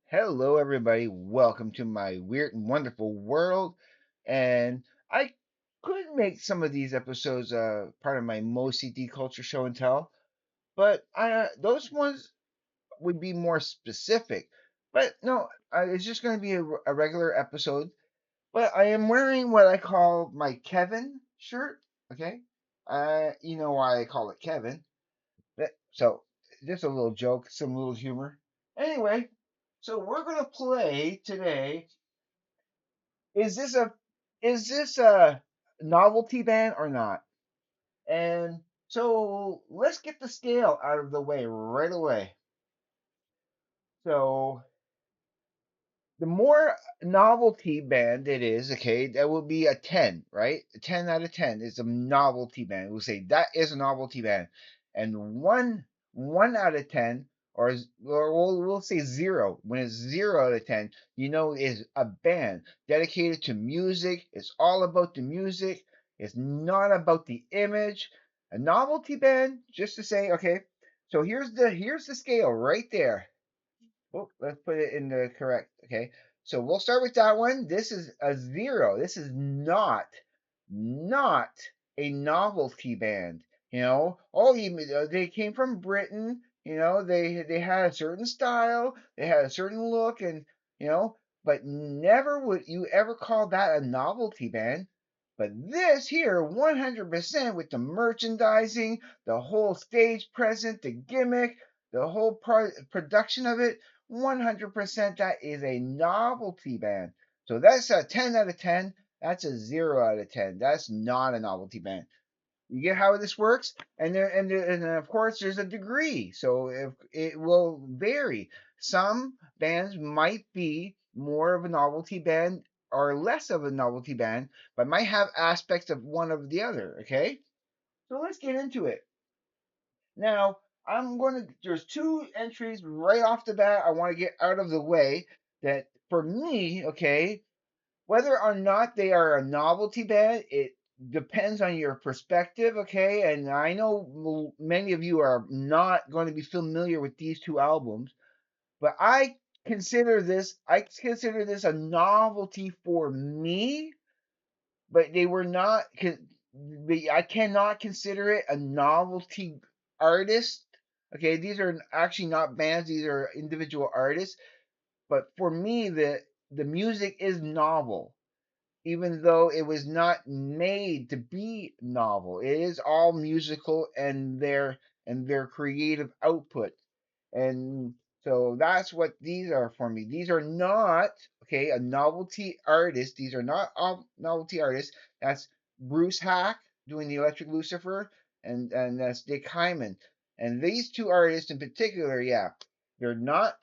Hello, everybody. Welcome to my weird and wonderful world. And I could make some of these episodes part of my Mo CD culture show and tell, but those ones would be more specific. But no, it's just going to be a regular episode. But I am wearing what I call my Kevin shirt. Okay, you know why I call it Kevin. So just a little joke, some little humor. Anyway, so we're gonna play today. Is this a is this a novelty band or not? And so let's get the scale out of the way right away. So the more novelty band it is, okay, that will be a 10, right? A 10 out of 10 is a novelty band. We'll say that is a novelty band. And one out of 10, or we'll say zero. When it's 0 out of 10, is a band dedicated to music. It's all about the music. It's not about the image. A novelty band, just to say, okay, so here's the scale right there. Oh, let's put it in the correct. Okay. So we'll start with that one. This is a 0. This is not a novelty band. They came from Britain. They had a certain style, they had a certain look, and you know, but never would you ever call that a novelty band. But this here, 100% with the merchandising, the whole stage present, the gimmick, the whole production of it, 100% that is a novelty band. So that's a 10 out of 10. That's a 0 out of 10. That's not a novelty band. You get how this works? And of course there's a degree. So if it will vary. Some bands might be more of a novelty band or less of a novelty band, but might have aspects of one of the other, okay? So let's get into it. Now, there's two entries right off the bat I want to get out of the way that for me, okay, whether or not they are a novelty band, it depends on your perspective, okay? And I know many of you are not going to be familiar with these two albums, but I consider this a novelty for me, but they were not. I cannot consider it a novelty artist. Okay, these are actually not bands; these are individual artists. But for me, the music is novel, even though it was not made to be novel. It is all musical and their creative output. And so that's what these are for me. These are not, okay, a novelty artist. These are not all novelty artists. That's Bruce Hack doing the Electric Lucifer, and that's Dick Hyman. And these two artists in particular, yeah, they're not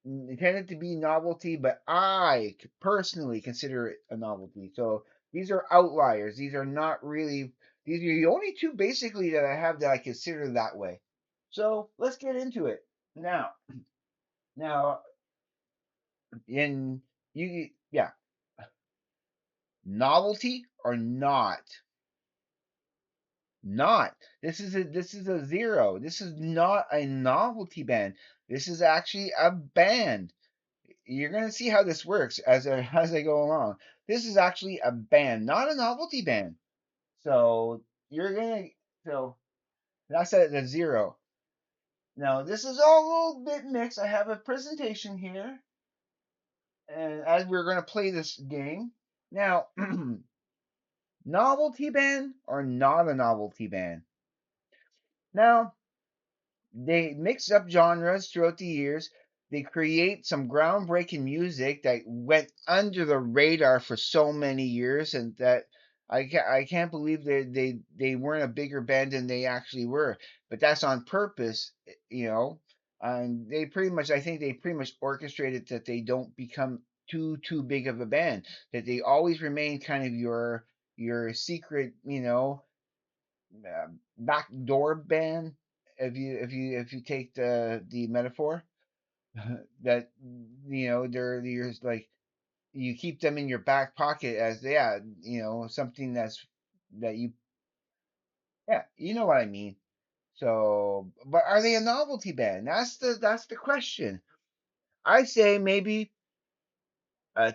intended to be novelty, but I personally consider it a novelty. So these are outliers. These are not really. These are the only two basically that I have that I consider that way. So let's get into it now. Now, in yeah, novelty or not, not. This is a 0. This is not a novelty band. This is actually a band. You're gonna see how this works as I go along. This is actually a band, not a novelty band. So you're gonna so that's at the 0. Now this is all a little bit mixed. I have a presentation here, and as we're gonna play this game now, novelty band or not a novelty band. Now they mix up genres throughout the years. They create some groundbreaking music that went under the radar for so many years, and that I can't believe they weren't a bigger band than they actually were. But that's on purpose, you know. And I think they pretty much orchestrated that they don't become too big of a band. That they always remain kind of your secret, backdoor band, if you take the metaphor, that they're just like you keep them in your back pocket as, yeah, something that you, yeah, you know what I mean. So, but are they a novelty band? That's the question. I say maybe a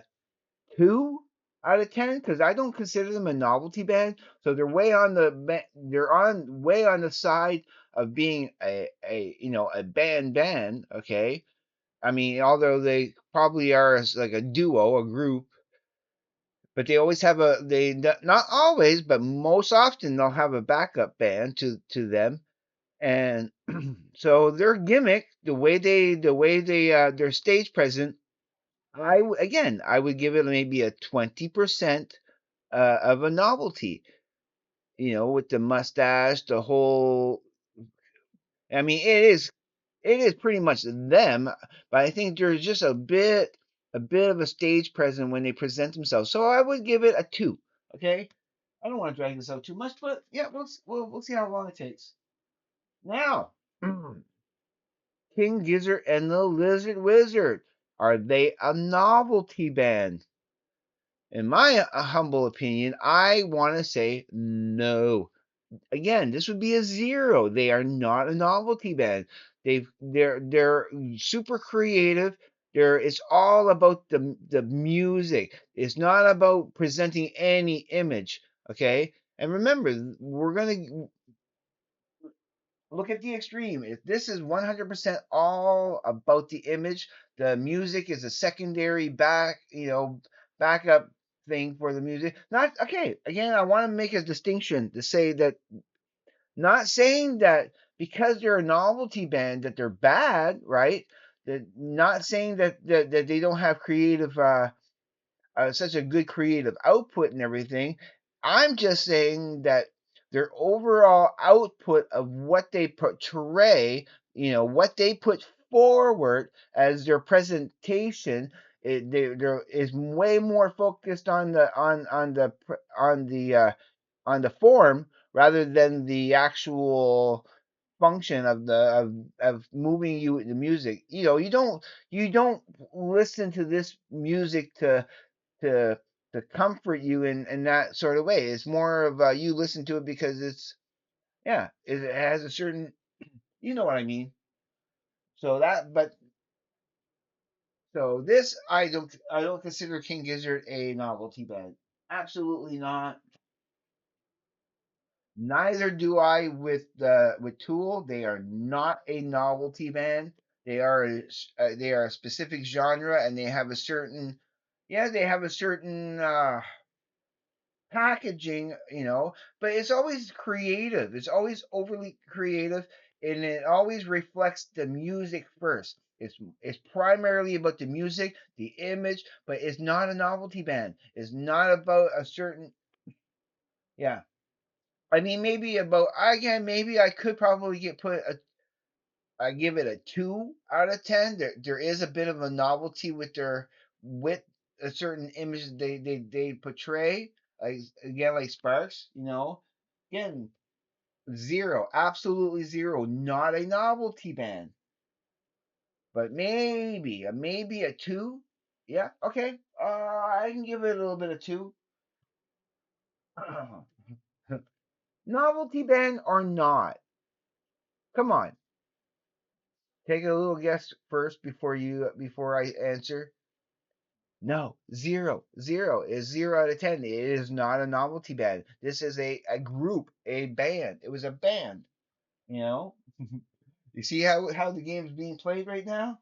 2 out of 10 because I don't consider them a novelty band. So they're on way on the side of being a band. Okay, I mean, although they probably are like a duo, a group, but they always have not always, but most often they'll have a backup band to them, and so their gimmick, the way they their stage presence, again I would give it maybe a 20% of a novelty. With the mustache, the whole. I mean, it is pretty much them, but I think there's just a bit of a stage presence when they present themselves. So I would give it a 2. Okay, I don't want to drag this out too much, but yeah, we'll see how long it takes. Now, King Gizzard and the Lizard Wizard, are they a novelty band? In my humble opinion, I want to say no. Again, this would be a 0. They are not a novelty band. They're super creative. It's all about the music. It's not about presenting any image. Okay, and remember, we're gonna look at the extreme. If this is 100% all about the image, the music is a secondary backup thing for the music. Not okay. Again, I want to make a distinction to say that, not saying that because they're a novelty band that they're bad, right? Not saying that they don't have such a good creative output and everything. I'm just saying that their overall output of what they portray, what they put forward as their presentation, there is way more focused on the form rather than the actual function of moving you with the music. You don't listen to this music to to comfort you in that sort of way. It's more of you listen to it because it has a certain, you know what I mean. So this, I don't consider King Gizzard a novelty band. Absolutely not. Neither do I with Tool. They are not a novelty band. They are a specific genre, and they have a certain, packaging, but it's always creative. It's always overly creative, and it always reflects the music first. It's primarily about the music, the image, but it's not a novelty band. It's not about a certain, yeah. I mean, maybe I could probably I give it a 2 out of 10. There is a bit of a novelty with a certain image that they portray. Like, again, like Sparks, again, 0, absolutely 0, not a novelty band, but maybe a 2. Yeah, okay. I can give it a little bit of 2. Novelty band or not? Come on, take a little guess first before I answer. No, 0. 0 is 0 out of 10. It is not a novelty band. This is a group, a band. It was a band. You know. You see how the game's being played right now.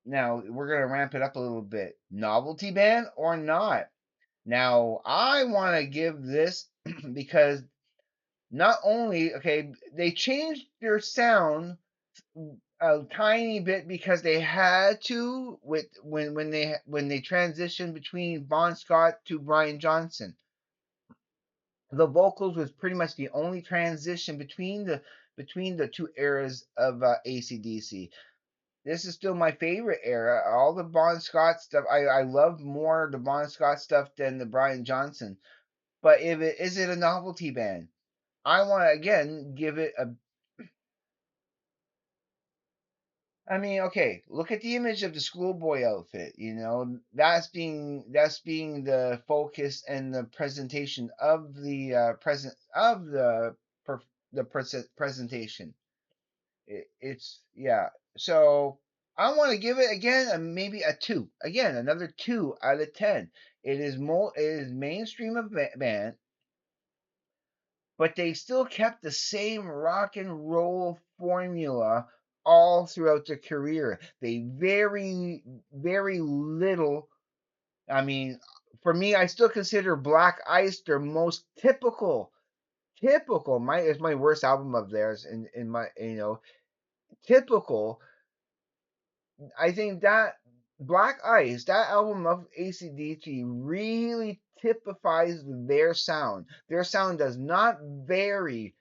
Now we're gonna ramp it up a little bit. Novelty band or not? Now I want to give this because not only, okay, they changed their sound a tiny bit because they had to, with when they transitioned between Bon Scott to Brian Johnson. The vocals was pretty much the only transition between the two eras of ACDC. This is still my favorite era. All the Bon Scott stuff, I love more the Bon Scott stuff than the Brian Johnson. But if it is it a novelty band, I want to again give it a. I mean, okay, look at the image of the schoolboy outfit. That's being the focus and the presentation of the presentation. It's, yeah. So I want to give it again maybe a two. Again, another 2 out of 10. It is mainstream of band, but they still kept the same rock and roll formula all throughout their career. They very little. I mean, for me, I still consider Black Ice their most typical. My is my worst album of theirs in my typical. I think that Black Ice, that album of AC/DC, really typifies their sound. Their sound does not vary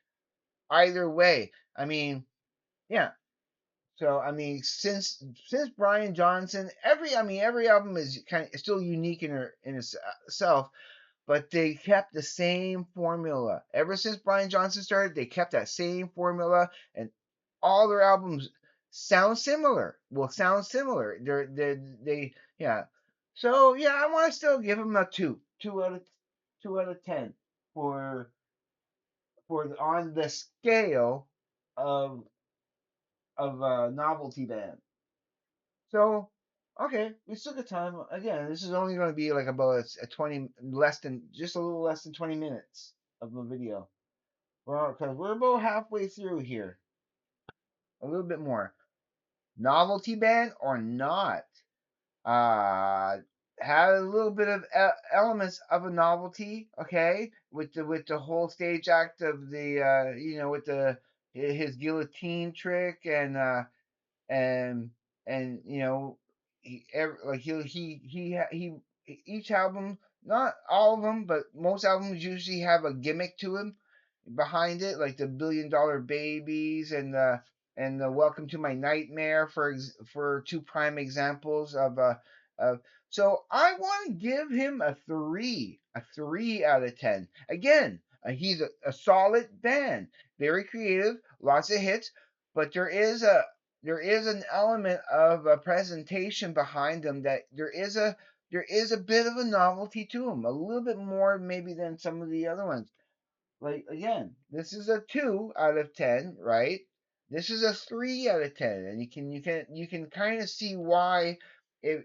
either way. I mean, yeah. So I mean, since Brian Johnson, every album is kind of still unique in itself, but they kept the same formula. Ever since Brian Johnson started, they kept that same formula, and all their albums sound similar. Will sound similar. Yeah. So yeah, I want to still give them a two out of 10 for on the scale of Novelty Band. So, okay, we still got time. Again, this is only going to be like about a 20, just a little less than 20 minutes of the video. Well, because we're about halfway through here. A little bit more. Novelty band or not? Uh, had a little bit of elements of a novelty, okay, with the whole stage act of the with the his guillotine trick and like he each album, not all of them, but most albums usually have a gimmick to them behind it, like the $1 Billion Babies and the Welcome to My Nightmare for two prime examples of so I want to give him a 3 out of 10. Again, he's a solid band, very creative, lots of hits, but there is an element of a presentation behind them that there is a bit of a novelty to them, a little bit more maybe than some of the other ones. Like again, this is a 2 out of 10, right? This is a 3 out of 10, and you can kind of see why,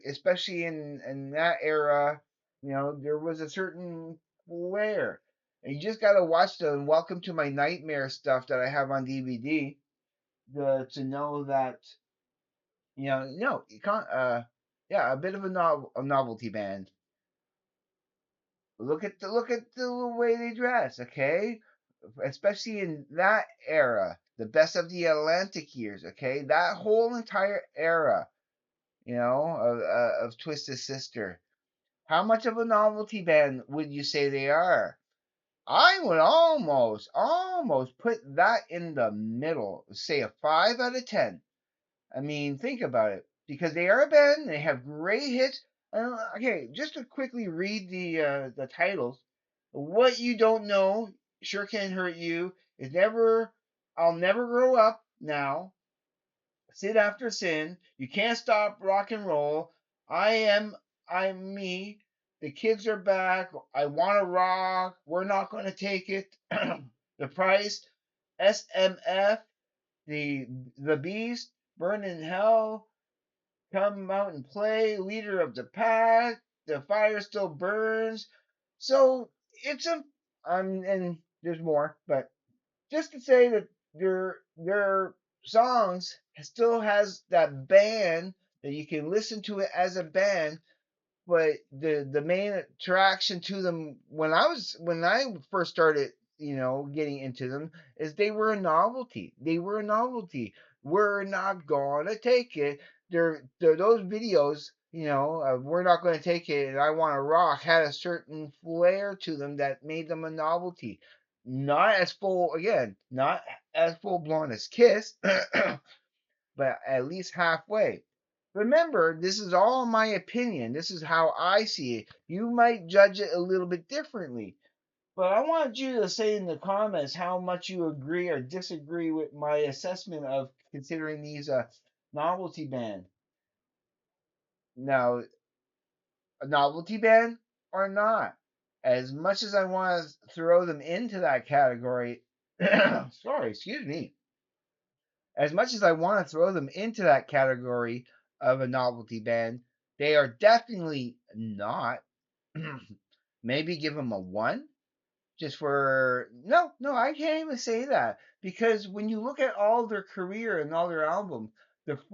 especially in that era, there was a certain flair. And you just gotta watch the Welcome to My Nightmare stuff that I have on DVD to know that no, you can't. Yeah, a bit of a novelty band. Look at the way they dress, okay? Especially in that era, the best of the Atlantic years, okay? That whole entire era, of Twisted Sister. How much of a novelty band would you say they are? I would almost put that in the middle. Say a 5 out of 10. I mean, think about it. Because they are a band, they have great hits. Okay, just to quickly read the titles. What You Don't Know Sure Can Hurt You is never. I'll never grow up now. Sin after sin. You can't stop rock and roll. I am. I'm me. The kids are back. I want to rock. We're not going to take it. The price. SMF. The the beast. Burn in hell. Come out and play, leader of the pack. The fire still burns. So it's a and there's more, but just to say that their songs still has that band that you can listen to it as a band, but the main attraction to them when I first started, getting into them is they were a novelty. They were a novelty. We're not gonna take it. Those videos, we're not gonna take it, and I want to rock had a certain flair to them that made them a novelty. Not as full blown as Kiss, but at least halfway. Remember, this is all my opinion. This is how I see it. You might judge it a little bit differently. But I want you to say in the comments how much you agree or disagree with my assessment of considering these a novelty band. Now, a novelty band or not. As much as I want to throw them into that category, sorry, excuse me. As much as I want to throw them into that category, of a novelty band. They are definitely not. Maybe give them a one just for no, I can't even say that because when you look at all their career and all their albums, the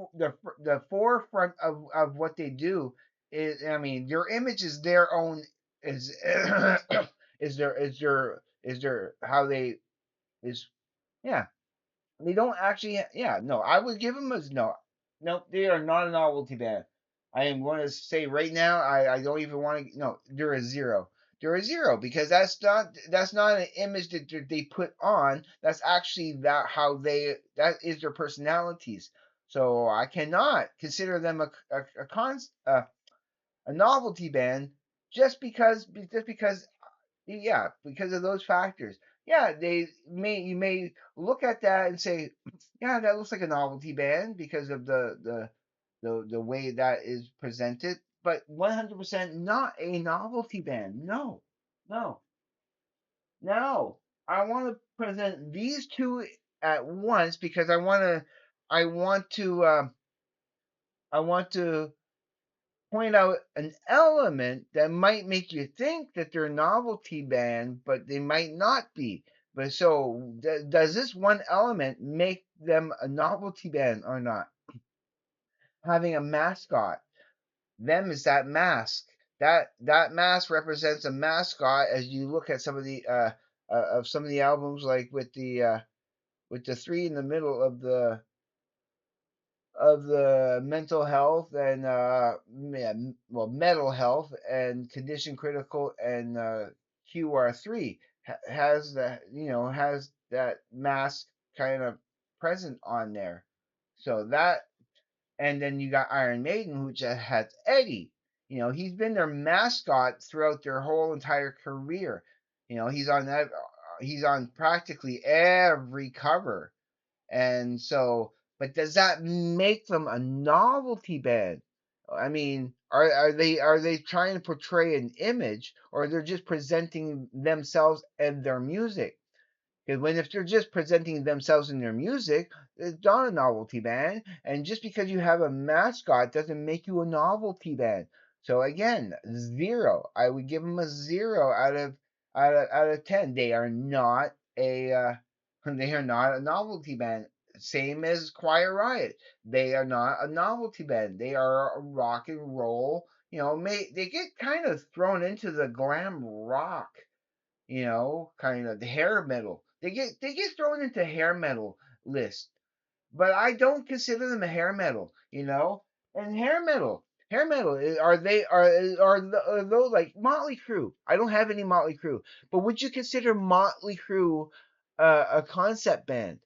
forefront of what they do is, I mean, their image is their own, is is their how they is, yeah. They don't actually. Yeah, no. I would give them as no. No, they are not a novelty band. I am going to say right now. I don't even want to. No, they're a zero. They're a zero because that's not an image that they put on. That's actually that how they that is their personalities. So I cannot consider them a novelty band just because yeah, because of those factors. Yeah, you may look at that and say, yeah, that looks like a novelty band because of the way that is presented, but 100% not a novelty band. No, no, no. I want to present these two at once because I want to, I want to point out an element that might make you think that they're a novelty band, but they might not be. But so, does this one element make them a novelty band or not? Having a mascot, them is that mask. That mask represents a mascot. As you look at some of the of some of the albums, like with the three in the middle of the mental health and yeah, well, mental health and condition critical and QR3 has that, has that mask kind of present on there. So that, and then you got Iron Maiden, which has Eddie. He's been their mascot throughout their whole entire career. He's on practically every cover. And so, but does that make them a novelty band? I mean, are they trying to portray an image, or they're just presenting themselves and their music? Because when if they're just presenting themselves in their music, it's not a novelty band. And just because you have a mascot doesn't make you a novelty band. So again, zero. I would give them a zero out of 10. They are not a they are not a novelty band. Same as Quiet Riot. They are not a novelty band. They are a rock and roll. They get kind of thrown into the glam rock, kind of the hair metal. They get thrown into hair metal list, but I don't consider them a hair metal. And hair metal are those like Motley Crue? I don't have any Motley Crue, but would you consider Motley Crue a concept band?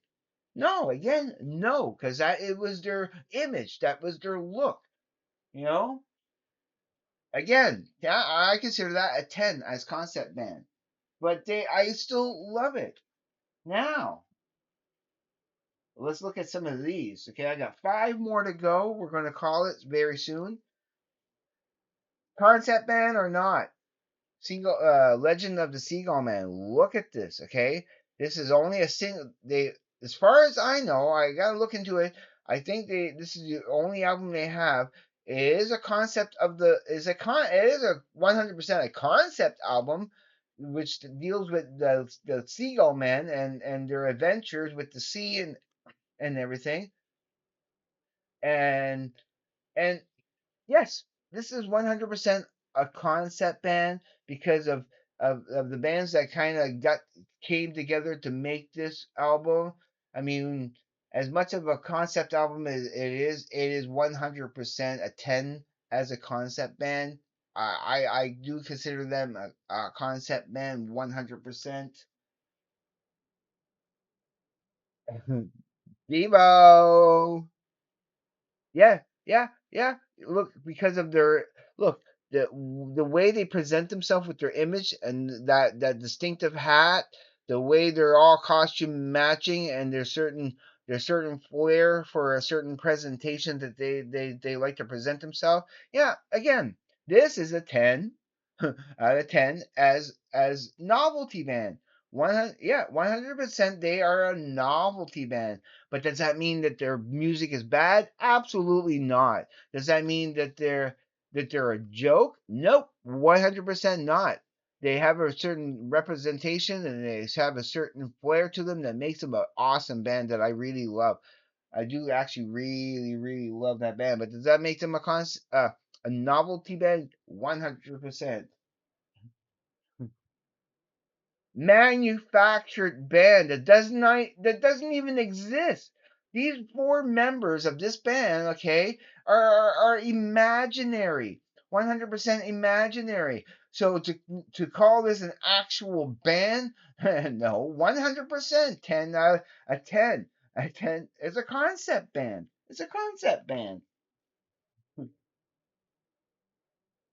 No, again, no, because that it was their image, that was their look. You know, again, yeah, I consider that a 10 as concept band, but I still love it. Now, let's look at some of these. Okay, I got five more to go. We're going to call it very soon. Concept band or not? Seagull, Legend of the Seagull Man. Look at this. Okay, this is only a single. As far as I know, I gotta look into it. I think this is the only album they have. It is a concept of the is a con. It is a 100% a concept album, which deals with the Seagull Men and their adventures with the sea and everything. And and yes, this is 100% a concept band because of the bands that kind of got came together to make this album. I mean, as much of a concept album as it is 100% a 10 as a concept band. I do consider them a concept band 100%. Devo. Yeah, yeah, yeah. Look, because of their look, the way they present themselves with their image and that distinctive hat, the way they're all costume matching, and there's certain flair for a certain presentation that they like to present themselves. Yeah, again, this is a 10 out of 10 as novelty band. 100, yeah, 100% they are a novelty band. But does that mean that their music is bad? Absolutely not. Does that mean that they're a joke? Nope, 100% not. They have a certain representation and they have a certain flair to them that makes them an awesome band that I really love. I do actually really, really love that band. But does that make them a novelty band? 100%. Manufactured band that doesn't even exist. These four members of this band, okay, are imaginary, 100% imaginary. So to call this an actual band, no, 100%, 10 a 10. It's a concept band. It's a concept band.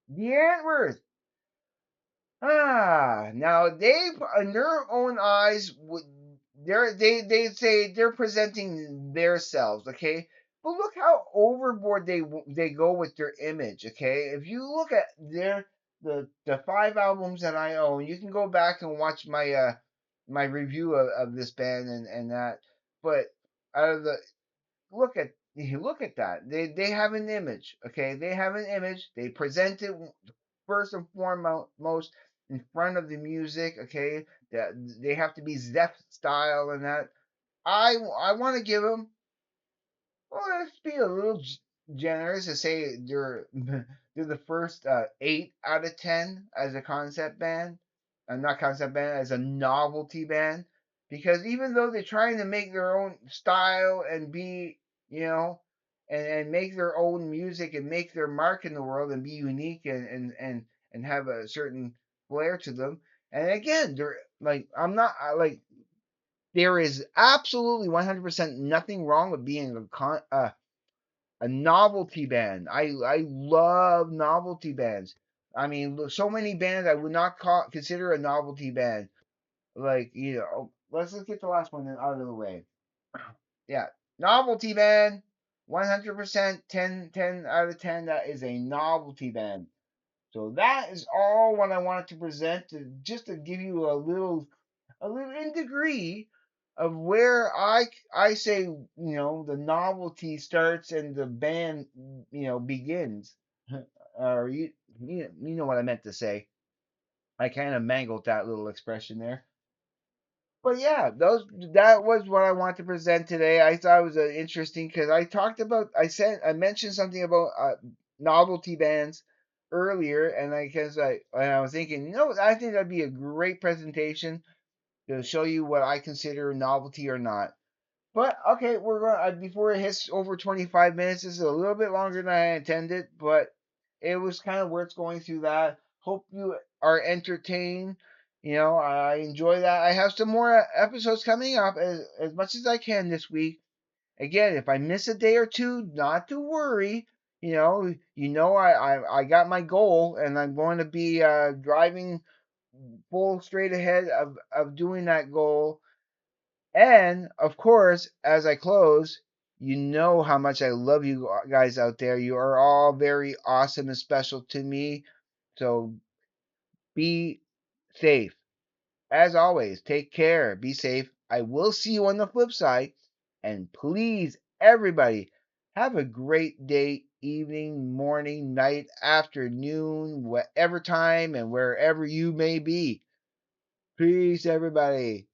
The Antwerp. Now they, in their own eyes, they say they're presenting themselves, okay? But look how overboard they go with their image, okay? If you look at the five albums that I own, you can go back and watch my review of this band and that. But out of the look at that. They have an image, okay? They have an image. They present it first and foremost in front of the music, okay? That they have to be Zeph style and that. I want to give them. Well, let's be a little generous and say they're they're the first 8 out of 10 as a concept band, not concept band, as a novelty band, because even though they're trying to make their own style and be, you know, and make their own music and make their mark in the world and be unique and have a certain flair to them. And again, they're like I'm not like there is absolutely 100% nothing wrong with being a novelty band. I love novelty bands. I mean, so many bands I would not consider a novelty band. Like, let's get the last one out of the way. Yeah, novelty band, 100%, 10 out of 10. That is a novelty band. So that is all what I wanted to present, just to give you a little in degree of where I say the novelty starts and the band begins. Or you know what I meant to say. I kind of mangled that little expression there. But yeah, that was what I wanted to present today. I thought it was interesting because I mentioned something about novelty bands earlier, and I was thinking, I think that'd be a great presentation to show you what I consider novelty or not. But okay, we're going before it hits over 25 minutes. This is a little bit longer than I intended, but it was kind of worth going through that. Hope you are entertained. I enjoy that. I have some more episodes coming up as much as I can this week. Again, if I miss a day or two, not to worry. I got my goal, and I'm going to be driving full straight ahead of doing that goal. And of course, as I close, you know how much I love you guys out there. You are all very awesome and special to me. So be safe. As always, take care. Be safe. I will see you on the flip side. And please, everybody, have a great day, evening, morning, night, afternoon, whatever time and wherever you may be. Peace, everybody.